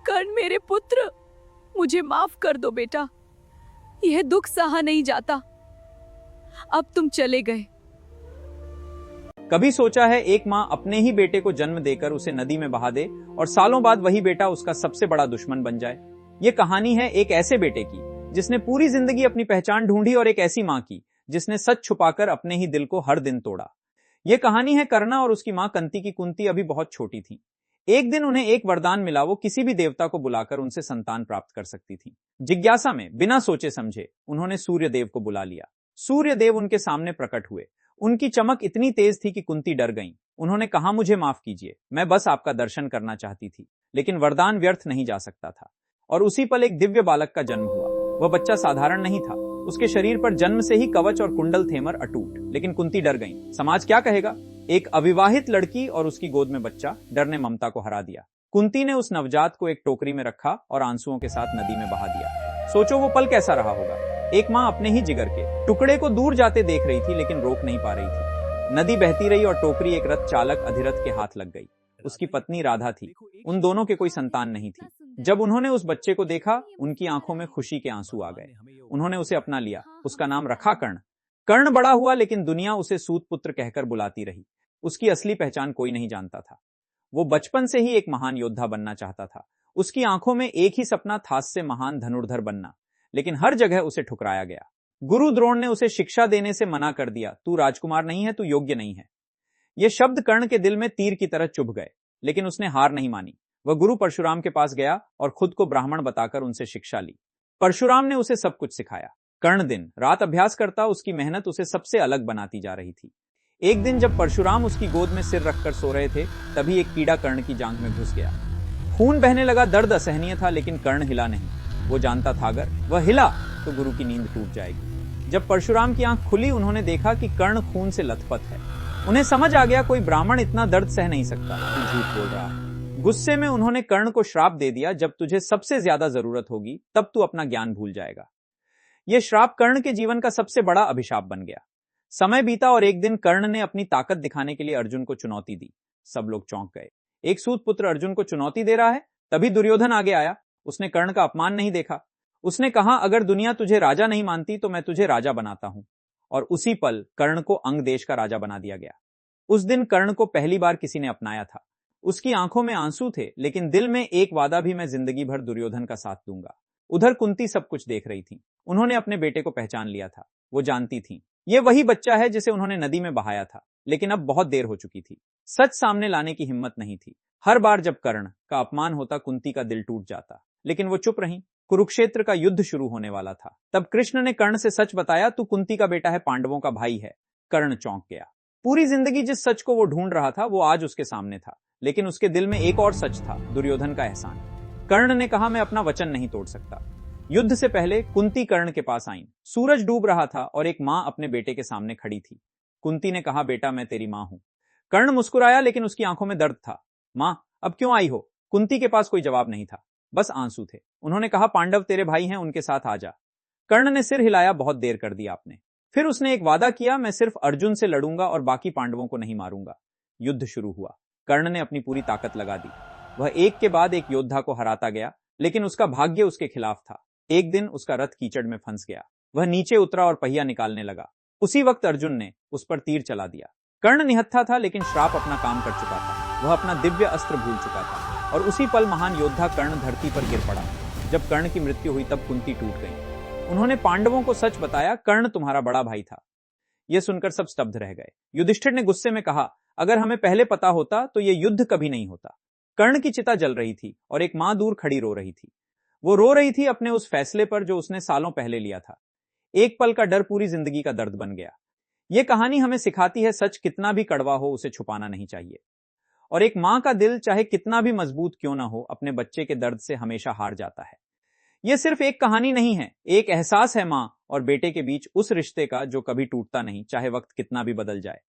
कर्ण मेरे पुत्र, मुझे माफ कर दो बेटा, यह दुख सहा नहीं जाता। अब तुम चले गए। कभी सोचा है एक माँ अपने ही बेटे को जन्म देकर उसे नदी में बहा दे और सालों बाद वही बेटा उसका सबसे बड़ा दुश्मन बन जाए। ये कहानी है एक ऐसे बेटे की जिसने पूरी जिंदगी अपनी पहचान ढूंढी और एक ऐसी माँ की जिसने सच छुपाकर अपने ही दिल को हर दिन तोड़ा। यह कहानी है कर्ण और उसकी माँ कंती की। कुंती अभी बहुत छोटी थी। एक दिन उन्हें एक वरदान मिला, वो किसी भी देवता को बुलाकर उनसे संतान प्राप्त कर सकती थी। जिज्ञासा में बिना सोचे समझे उन्होंने सूर्य देव को बुला लिया। सूर्य देव उनके सामने प्रकट हुए। उनकी चमक इतनी तेज थी कि कुंती डर गईं। उन्होंने कहा, मुझे माफ कीजिए, मैं बस आपका दर्शन करना चाहती थी। लेकिन वरदान व्यर्थ नहीं जा सकता था। और उसी पल एक दिव्य बालक का जन्म हुआ। वह बच्चा साधारण नहीं था। उसके शरीर पर जन्म से ही कवच और कुंडल थे मर अटूट। लेकिन कुंती डर गईं। समाज क्या कहेगा? एक अविवाहित लड़की और उसकी गोद में बच्चा, डर ने ममता को हरा दिया। कुंती ने उस नवजात को एक टोकरी में रखा और आंसुओं के साथ नदी में बहा दिया। सोचो वो पल कैसा रहा होगा। एक माँ अपने ही जिगर के टुकड़े को दूर जाते देख रही थी, लेकिन रोक नहीं पा रही थी। नदी बहती रही और टोकरी एक रथ चालक अधिरथ के हाथ लग गई। उसकी पत्नी राधा थी। उन दोनों के कोई संतान नहीं थी। जब उन्होंने उस बच्चे को देखा, उनकी आंखों में खुशी के आंसू आ गए। उन्होंने उसे अपना लिया। उसका नाम रखा कर्ण। कर्ण बड़ा हुआ, लेकिन दुनिया उसे सूत पुत्र कहकर बुलाती रही। उसकी असली पहचान कोई नहीं जानता था। वो बचपन से ही एक महान योद्धा बनना चाहता था। उसकी आंखों में एक ही सपना था, से महान धनुर्धर बनना। लेकिन हर जगह उसे ठुकराया गया। गुरु द्रोण ने उसे शिक्षा देने से मना कर दिया। तू राजकुमार नहीं है, तू योग्य नहीं है। ये शब्द कर्ण के दिल में तीर की तरह चुभ गए। लेकिन उसने हार नहीं मानी। वह गुरु परशुराम के पास गया और खुद को ब्राह्मण बताकर उनसे शिक्षा ली। परशुराम ने उसे सब कुछ सिखाया। कर्ण दिन रात अभ्यास करता। उसकी मेहनत उसे सबसे अलग बनाती जा रही थी। एक दिन जब परशुराम उसकी गोद में सिर रखकर सो रहे थे, तभी एक कीड़ा कर्ण की जांघ में घुस गया। खून बहने लगा। दर्द असहनीय था, लेकिन कर्ण हिला नहीं। वो जानता था अगर वह हिला तो गुरु की नींद टूट जाएगी। जब परशुराम की आंख खुली, उन्होंने देखा कि कर्ण खून से लथपथ है। उन्हें समझ आ गया, कोई ब्राह्मण इतना दर्द सह नहीं सकता। तू झूठ बोल रहा है। गुस्से में उन्होंने कर्ण को श्राप दे दिया, जब तुझे सबसे ज्यादा जरूरत होगी तब तू अपना ज्ञान भूल जाएगा। यह श्राप कर्ण के जीवन का सबसे बड़ा अभिशाप बन गया। समय बीता और एक दिन कर्ण ने अपनी ताकत दिखाने के लिए अर्जुन को चुनौती दी। सब लोग चौंक गए। एक सूत पुत्र अर्जुन को चुनौती दे रहा है। तभी दुर्योधन आगे आया। उसने कर्ण का अपमान नहीं देखा। उसने कहा, अगर दुनिया तुझे राजा नहीं मानती तो मैं तुझे राजा बनाता हूं। और उसी पल कर्ण को अंग देश का राजा बना दिया गया। उस दिन कर्ण को पहली बार किसी ने अपनाया था। उसकी आंखों में आंसू थे, लेकिन दिल में एक वादा भी, मैं जिंदगी भर दुर्योधन का साथ दूंगा। उधर कुंती सब कुछ देख रही थी। उन्होंने अपने बेटे को पहचान लिया था। वो जानती थी ये वही बच्चा है जिसे उन्होंने नदी में बहाया था। लेकिन अब बहुत देर हो चुकी थी। सच सामने लाने की हिम्मत नहीं थी। हर बार जब कर्ण का अपमान होता, कुंती का दिल टूट जाता। लेकिन वो चुप रही। कुरुक्षेत्र का युद्ध शुरू होने वाला था। तब कृष्ण ने कर्ण से सच बताया, तू कुंती का बेटा है, पांडवों का भाई है। कर्ण चौंक गया। पूरी जिंदगी जिस सच को वो ढूंढ रहा था, वो आज उसके सामने था। लेकिन उसके दिल में एक और सच था, दुर्योधन का एहसान। कर्ण ने कहा, मैं अपना वचन नहीं तोड़ सकता। युद्ध से पहले कुंती कर्ण के पास आई। सूरज डूब रहा था और एक मां अपने बेटे के सामने खड़ी थी। कुंती ने कहा, बेटा मैं तेरी मां हूं। कर्ण मुस्कुराया, लेकिन उसकी आंखों में दर्द था। मां, अब क्यों आई हो? कुंती के पास कोई जवाब नहीं था, बस आंसू थे। उन्होंने कहा, पांडव तेरे भाई हैं, उनके साथ आ जा। कर्ण ने सिर हिलाया, बहुत देर कर दी आपने। फिर उसने एक वादा किया, मैं सिर्फ अर्जुन से लड़ूंगा और बाकी पांडवों को नहीं मारूंगा। युद्ध शुरू हुआ। कर्ण ने अपनी पूरी ताकत लगा दी। वह एक के बाद एक योद्धा को हराता गया, लेकिन उसका भाग्य उसके खिलाफ था। एक दिन उसका रथ कीचड़ में फंस गया। वह नीचे उतरा और पहिया निकालने लगा। उसी वक्त अर्जुन ने उस पर तीर चला दिया। कर्ण निहत्था था, लेकिन श्राप अपना काम कर चुका था। वह अपना दिव्य अस्त्र भूल चुका था। और उसी पल महान योद्धा कर्ण धरती पर गिर पड़ा। जब कर्ण की मृत्यु हुई, तब कुंती टूट गई। उन्होंने पांडवों को सच बताया, कर्ण तुम्हारा बड़ा भाई था। यह सुनकर सब स्तब्ध रह गए। युधिष्ठिर ने गुस्से में कहा, अगर हमें पहले पता होता तो यह युद्ध कभी नहीं होता। कर्ण की चिता जल रही थी और एक मां दूर खड़ी रो रही थी। वो रो रही थी अपने उस फैसले पर जो उसने सालों पहले लिया था। एक पल का डर पूरी जिंदगी का दर्द बन गया। यह कहानी हमें सिखाती है, सच कितना भी कड़वा हो, उसे छुपाना नहीं चाहिए। और एक मां का दिल चाहे कितना भी मजबूत क्यों ना हो, अपने बच्चे के दर्द से हमेशा हार जाता है। यह सिर्फ एक कहानी नहीं है, एक एहसास है मां और बेटे के बीच उस रिश्ते का जो कभी टूटता नहीं, चाहे वक्त कितना भी बदल जाए।